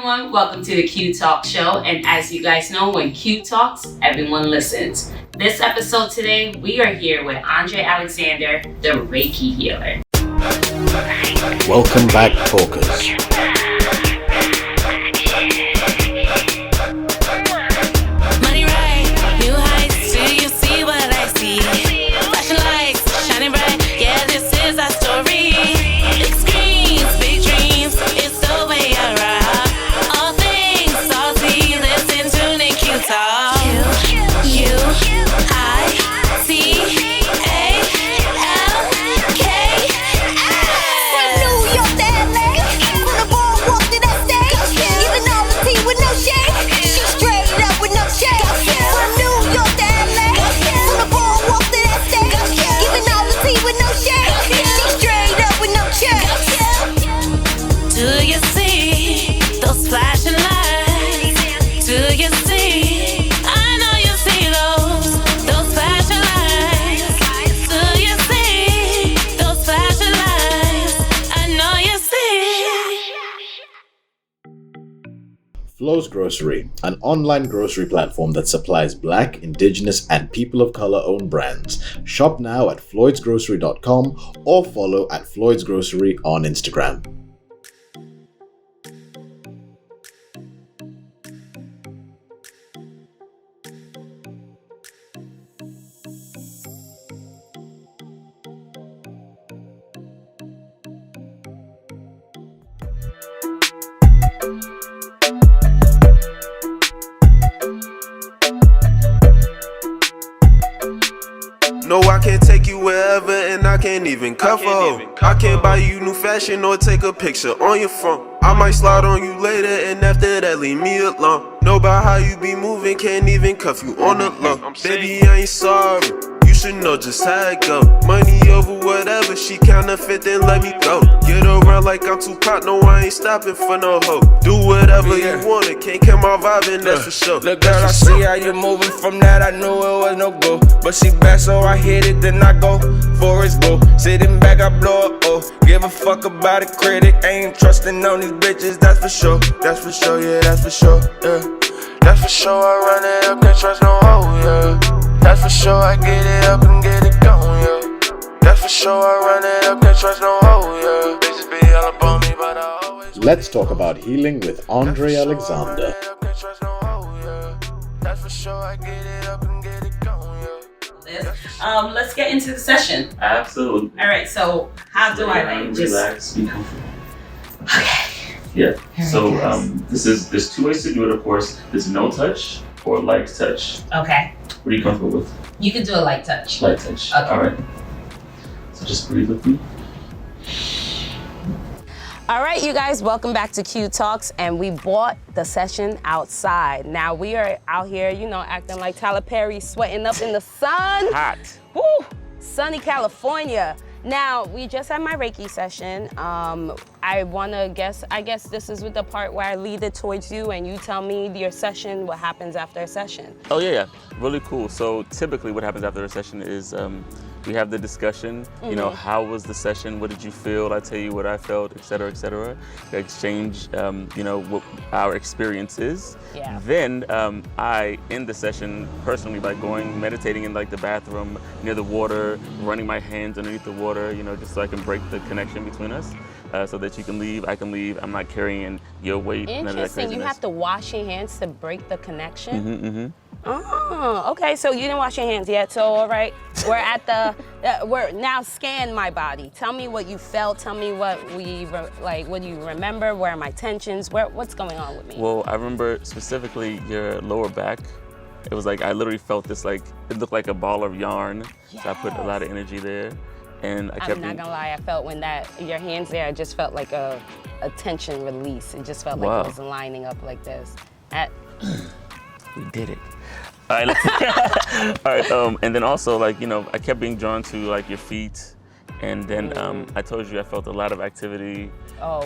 everyone, welcome to the Qui Talks show. And as you guys know, when Qui Talks, everyone listens. This episode today, we are here with Andre Alexander, the Reiki healer. Welcome back, talkers. Money right, new heights, do you see what I see? Flashing lights, shining bright, yeah, this is our story. Big screens, big dreams, it's the way I rock. All things salty, listen to Nick Qui Talks. Flo's Grocery, an online grocery platform that supplies Black, Indigenous, and people of color owned brands. Shop now at floydsgrocery.com or follow at Floyd's Grocery on Instagram. No, I can't take you wherever and I can't even cover. I can't buy you new fashion or take a picture on your phone. I might slide on you later and after that leave me alone. Know about how you be moving, can't even cuff you on the low. Baby, I ain't sorry, you should know just how it go. Money over whatever, she counterfeit then let me go. Get around like I'm Tupac, no I ain't stopping for no hoe. Do whatever you want, it can't come out vibing, that's for sure. Look girl, I see how you moving, from that I knew it was no go. But she back so I hit it, then I go for his go. Sitting back, I blow up, oh. Give a fuck about a critic, ain't trusting on these bitches, that's for sure. That's for sure, yeah, that's for sure, yeah. That's for sure, I run it up, can't trust no hoe, yeah. That's for sure, I get it up and get it going, yeah. That's for sure, I run it up, can't trust no hoe, yeah. Bitches be all up on me, but I always. Let's talk about healing with Andre Alexander. That's for sure, I get it up and get it going, yeah. Let's get into the session. Absolutely. All right, so how do I just relax, be comfortable? Okay. Yeah. So there's two ways to do it, of course. There's no touch or light touch. Okay. What are you comfortable with? You can do a light touch. Light touch. Okay. All right. So just breathe with me. All right, you guys, welcome back to Qui Talks, and we bought the session outside. Now we are out here, you know, acting like Tyler Perry, sweating up in the sun. Hot. Woo! Sunny California. Now, we just had my Reiki session. I guess this is with the part where I lead it towards you and you tell me your session, what happens after a session. Oh yeah, really cool. So typically what happens after a session is we have the discussion, you know, how was the session, what did you feel, I tell you what I felt, et cetera, we exchange, you know, what our experience is. Yeah. Then I end the session personally by meditating in like the bathroom near the water, running my hands underneath the water, you know, just so I can break the connection between us. So that you can leave, I can leave, I'm not carrying your weight, none of that Interesting, craziness. you have to wash your hands to break the connection? Mm-hmm. Oh, okay, so you didn't wash your hands yet, so all right. We're at the, we're now scan my body. Tell me what you felt, tell me what what do you remember, where are my tensions, what's going on with me? Well, I remember specifically your lower back. It was like, I literally felt this like, it looked like a ball of yarn. Yes. So I put a lot of energy there. And I'm not gonna lie, I felt when your hands there, I just felt like a tension release. It just felt like it was lining up like this. We did it. All right, all right. And then also, like, you know, I kept being drawn to like your feet And then I told you I felt a lot of activity,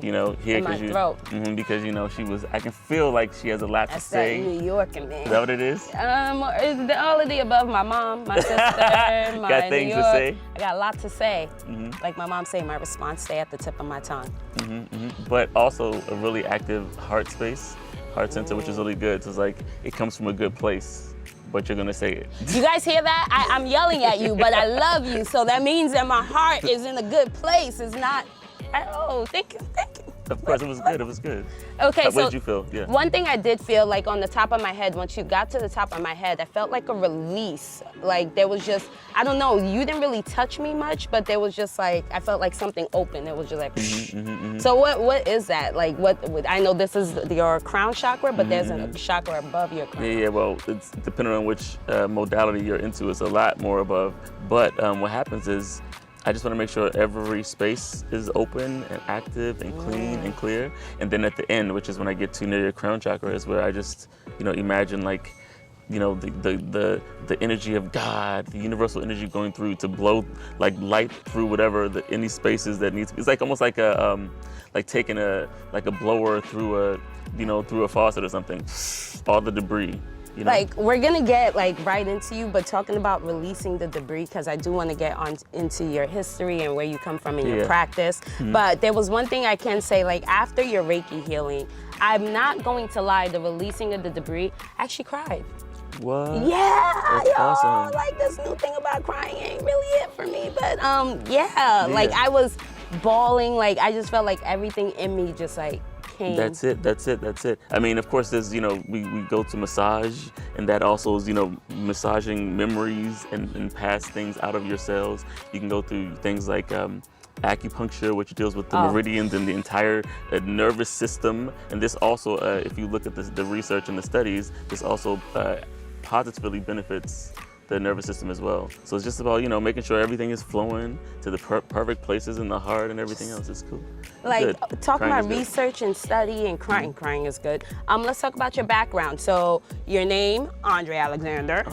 here in my throat. Because I can feel like she has a lot to say. That's that New York in me. Is that what it is? It's all of the above. My mom, my sister, my got things New York. to say. I got a lot to say. Like my mom say, my response stay at the tip of my tongue. But also a really active heart space, heart center, which is really good. So it's like it comes from a good place. But you're gonna say it. You guys hear that? I'm yelling at you, but I love you. So that means that my heart is in a good place. It's not, thank you. Of course, it was good, it was good. Okay, What did you feel? Yeah. One thing I did feel like on the top of my head, once you got to the top of my head, I felt like a release. Like there was just, I don't know, you didn't really touch me much, but there was just like, I felt like something open. It was just like, So what is that? Like I know this is your crown chakra, but there's a chakra above your crown. Yeah, well, it's depending on which modality you're into, it's a lot more above. But what happens is, I just want to make sure every space is open and active and clean and clear. And then at the end, which is when I get too near your crown chakra, is where I just, imagine like, the energy of God, the universal energy going through to blow like light through whatever any spaces that needs to be. It's like almost like a like taking a blower through a faucet or something. All the debris. Like we're gonna get like right into you, but talking about releasing the debris, because I do want to get on into your history and where you come from in your practice. But there was one thing I can say, like after your Reiki healing, I'm not going to lie, the releasing of the debris, I actually cried. What? Yeah, That's awesome. like this new thing about crying ain't really it for me, but like I was bawling, like I just felt like everything in me just like came. That's it. I mean, of course, there's, we go to massage, and that also is, massaging memories and past things out of your cells. You can go through things like acupuncture, which deals with the meridians and the entire nervous system. And this also, if you look at the research and the studies, this also positively benefits the nervous system as well. So it's just about, making sure everything is flowing to the perfect places in the heart and everything else. It's cool. Like talking about research and study and crying. Crying is good. Let's talk about your background. So your name, Andre Alexander.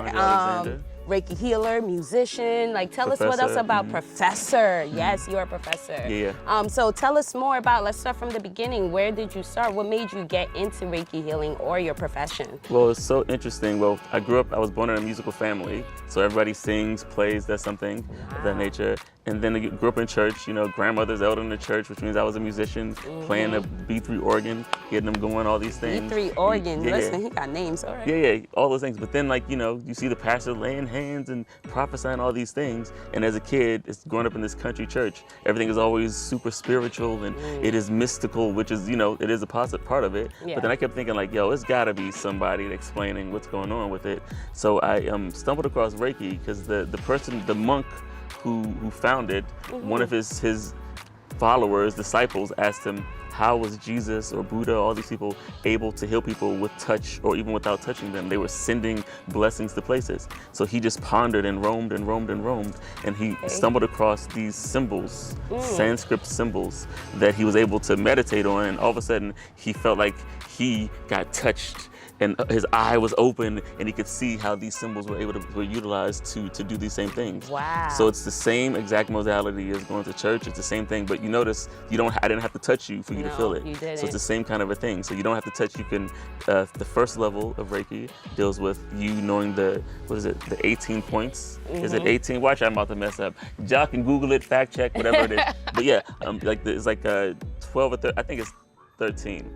Reiki healer, musician. Like tell us what else about professor. Yes, you're a professor. Yeah. So tell us more about, let's start from the beginning. Where did you start? What made you get into Reiki healing or your profession? Well, it's so interesting. Well, I was born in a musical family. So everybody sings, plays, does something of that nature. And then I grew up in church, grandmother's elder in the church, which means I was a musician, playing a B3 organ, getting them going, all these things. B3 organ, listen, he got names, all right. Yeah, all those things. But then you see the pastor laying hands and prophesying all these things. And as a kid, it's growing up in this country church, everything is always super spiritual and it is mystical, which is, it is a positive part of it. Yeah. But then I kept thinking like, it's gotta be somebody explaining what's going on with it. So I stumbled across Reiki because the monk who founded, one of his followers, disciples, asked him, how was Jesus or Buddha, all these people, able to heal people with touch or even without touching them? They were sending blessings to places. So he just pondered and roamed, and he stumbled across these symbols, Sanskrit symbols, that he was able to meditate on, and all of a sudden he felt like he got touched and his eye was open and he could see how these symbols were utilized to do these same things. Wow. So it's the same exact modality as going to church. It's the same thing, but you notice I didn't have to touch you for you to feel it. You didn't. So it's the same kind of a thing. So you don't have to touch. You can, the first level of Reiki deals with you knowing the 18 points? Is it 18? Watch, I'm about to mess up. Y'all can Google it, fact check, whatever it is. But yeah, it's like 12 or 13, I think it's 13.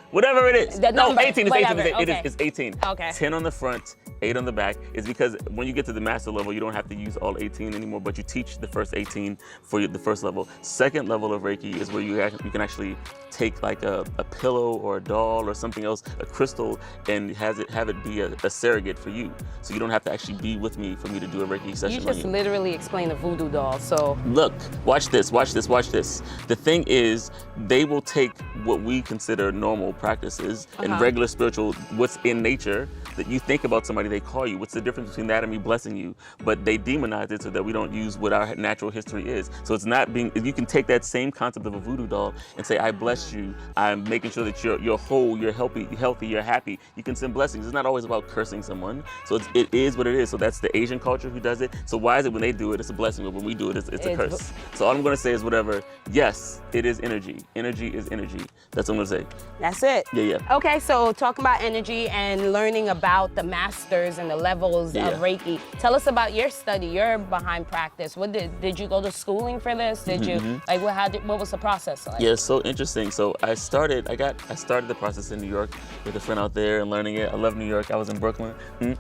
Whatever it is. The number, 18 is whatever. 18. Okay. It's 18. Okay. 10 on the front, 8 on the back. Is because when you get to the master level, you don't have to use all 18 anymore, but you teach the first 18 for the first level. Second level of Reiki is where you can actually take like a pillow or a doll or something else, a crystal, and have it be a surrogate for you. So you don't have to actually be with me for me to do a Reiki session. You just literally explained a voodoo doll, so. Look, watch this. The thing is, they will take what we consider normal practices and regular spiritual, what's in nature, that you think about somebody, they call you. What's the difference between that and me blessing you? But they demonize it so that we don't use what our natural history is. So it's not being, you can take that same concept of a voodoo doll and say, I bless you. I'm making sure that you're whole, you're healthy, you're happy. You can send blessings. It's not always about cursing someone. So it is what it is. So that's the Asian culture who does it. So why is it when they do it, it's a blessing, but when we do it, it's a curse? So all I'm going to say is whatever. Yes, it is energy. Energy is energy. That's what I'm going to say. That's it. Yeah. Okay, so talking about energy and learning about the masters and the levels of Reiki. Tell us about your study, your behind practice. What did you go to schooling for this? Did you like what was the process like? Yeah, it's so interesting. So I started the process in New York with a friend out there and learning it. I love New York. I was in Brooklyn. I'm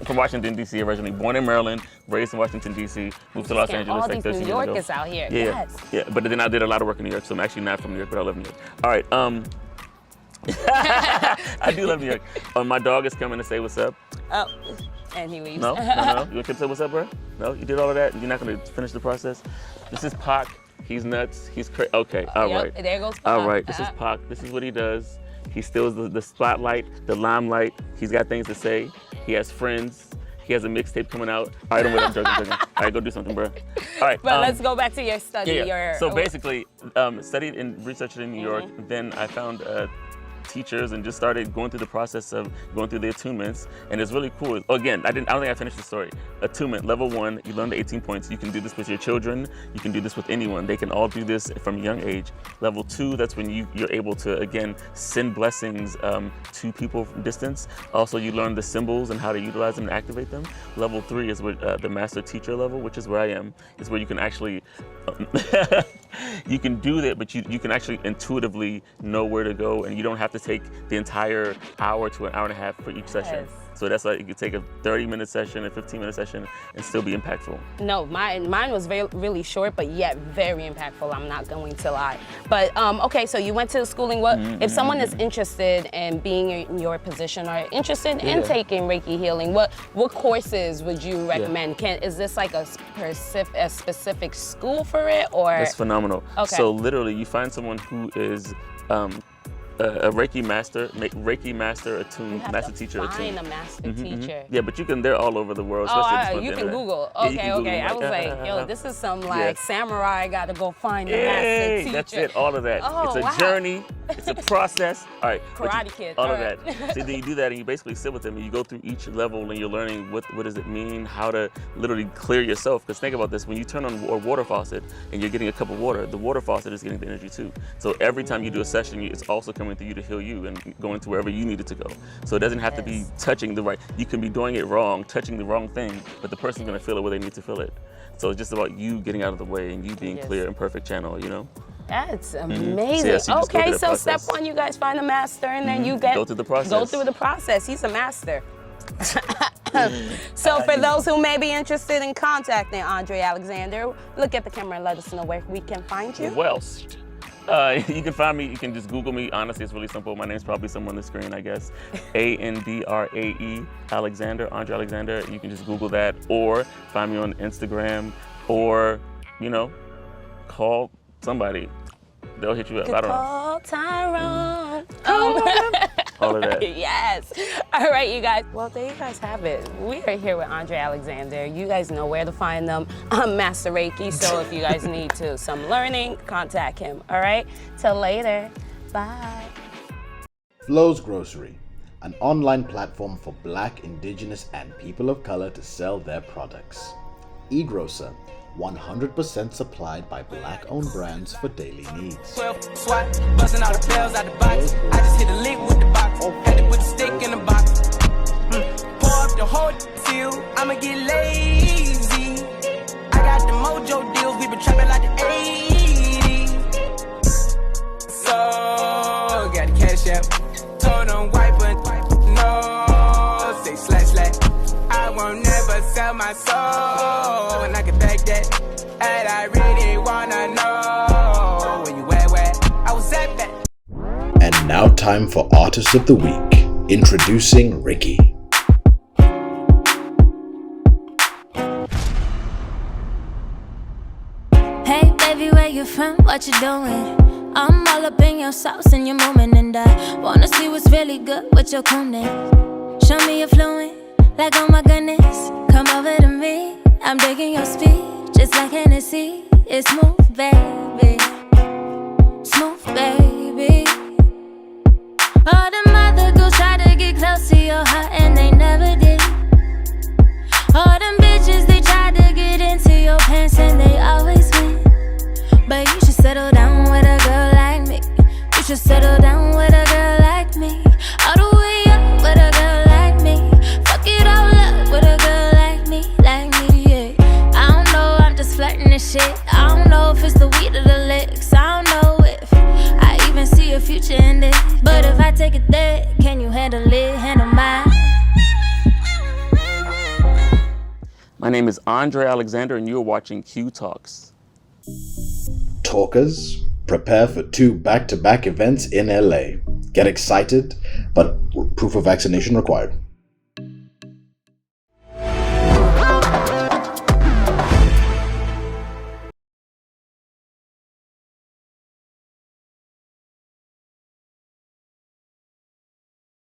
from Washington D.C. originally, born in Maryland, raised in Washington D.C. Moved to Los Angeles like 13 years ago. All these New Yorkers out here. Yeah, yeah. But then I did a lot of work in New York, so I'm actually not from New York, but I love New York. All right. I do love New York. My dog is coming to say what's up. Oh, and he leaves. No. You want to come say what's up, bro? No, you did all of that. You're not going to finish the process. This is Pac. He's nuts. He's crazy. Okay. All right. There goes Pac. All right. This is Pac. This is what he does. He steals the spotlight, the limelight. He's got things to say. He has friends. He has a mixtape coming out. All right, I'm joking. All right, go do something, bro. All right. But let's go back to your study. Yeah. So basically, studied and researched in New York. Then I found teachers and just started going through the process of going through the attunements, and it's really cool. Again, I don't think I finished the story. Attunement, level 1, you learn the 18 points. You can do this with your children. You can do this with anyone. They can all do this from a young age. Level 2, that's when you're able to, again, send blessings to people from distance. Also, you learn the symbols and how to utilize them and activate them. Level 3 is where the master teacher level, which is where I am, is where you can actually you can do that, but you can actually intuitively know where to go, and you don't have to take the entire hour to an hour and a half for each session. So that's why you could take a 30-minute session, a 15-minute session, and still be impactful. No, mine was really short, but yet very impactful. I'm not going to lie. But okay, so you went to schooling. What if someone is interested in being in your position or interested in taking Reiki healing? What courses would you recommend? Is this like a specific school for it, or? It's phenomenal. Okay. So literally, you find someone who is a Reiki Master, Reiki Master attuned, master teacher attuned. Find a master teacher. Yeah, but they're all over the world. You can Google. Okay. I was like, yo, this is some samurai. Got to go find a master teacher. That's it. All of that. Oh, it's a journey. It's a process. All right. Karate Kid. All of that. So then you do that, and you basically sit with them, and you go through each level, and you're learning what does it mean, how to literally clear yourself. Because think about this: when you turn on a water faucet and you're getting a cup of water, the water faucet is getting the energy too. So every time you do a session, it's also coming through you to heal you and going to wherever you need it to go. So it doesn't have to be touching the right. You can be doing it wrong, touching the wrong thing, but the person's gonna feel it where they need to feel it. So it's just about you getting out of the way and you being clear and perfect channel, you know? That's amazing. So okay, so step 1, you guys find a master, and then you go through the process. Go through the process. He's a master. So for those who may be interested in contacting Andre Alexander, look at the camera and let us know where we can find you. Well, you can find me, you can just Google me. Honestly, it's really simple. My name's probably somewhere on the screen, I guess. Andrae Alexander, Andre Alexander. You can just Google that, or find me on Instagram, or, call somebody. They'll hit you up. I don't know. Call Tyrone. All of that. Yes. All right, you guys. Well, there you guys have it. We are here with Andre Alexander. You guys know where to find them. I'm Master Reiki, so if you guys need some learning, contact him. All right? Till later. Bye. Flo's Grocery, an online platform for Black, Indigenous, and people of color to sell their products. eGrocer, 100% supplied by Black-owned brands for daily needs. 12 swat, busting all the bells out the box. I just hit a lick with the box. Had to put the stick in the box. Pour up the whole field. I'ma get lazy. I got the mojo deals. We been trapping like the 80s. So got the cash out. Told them wipe it. No, say slash. I won't never sell my soul, and I can back that. And I really wanna know where you at, I was at that. And now time for Artist of the Week. Introducing Ricky. Hey baby, where you from? What you doing? I'm all up in your sauce and your moment, and I wanna see what's really good with your cognac. Show me you're fluent, like oh my goodness. Come over to me, I'm digging your speed, just like Hennessy. It's smooth, baby. Smooth, baby. All the mother girls try to get close to your heart and they never did. All them bitches, they try to get into your pants and they always win. But you should settle down with a girl like me. You should settle down with a girl like me. All the way up with a girl like me. Fuck it all up with a girl like me, yeah. I don't know, I'm just flirting this shit. I don't know if it's the weed or the licks. I don't know if I even see a future in this. But if I take it there, can you handle it? Handle mine? My name is Andre Alexander, and you're watching Qui Talks. Talkers, prepare for 2 back-to-back events in LA. Get excited, but proof of vaccination required.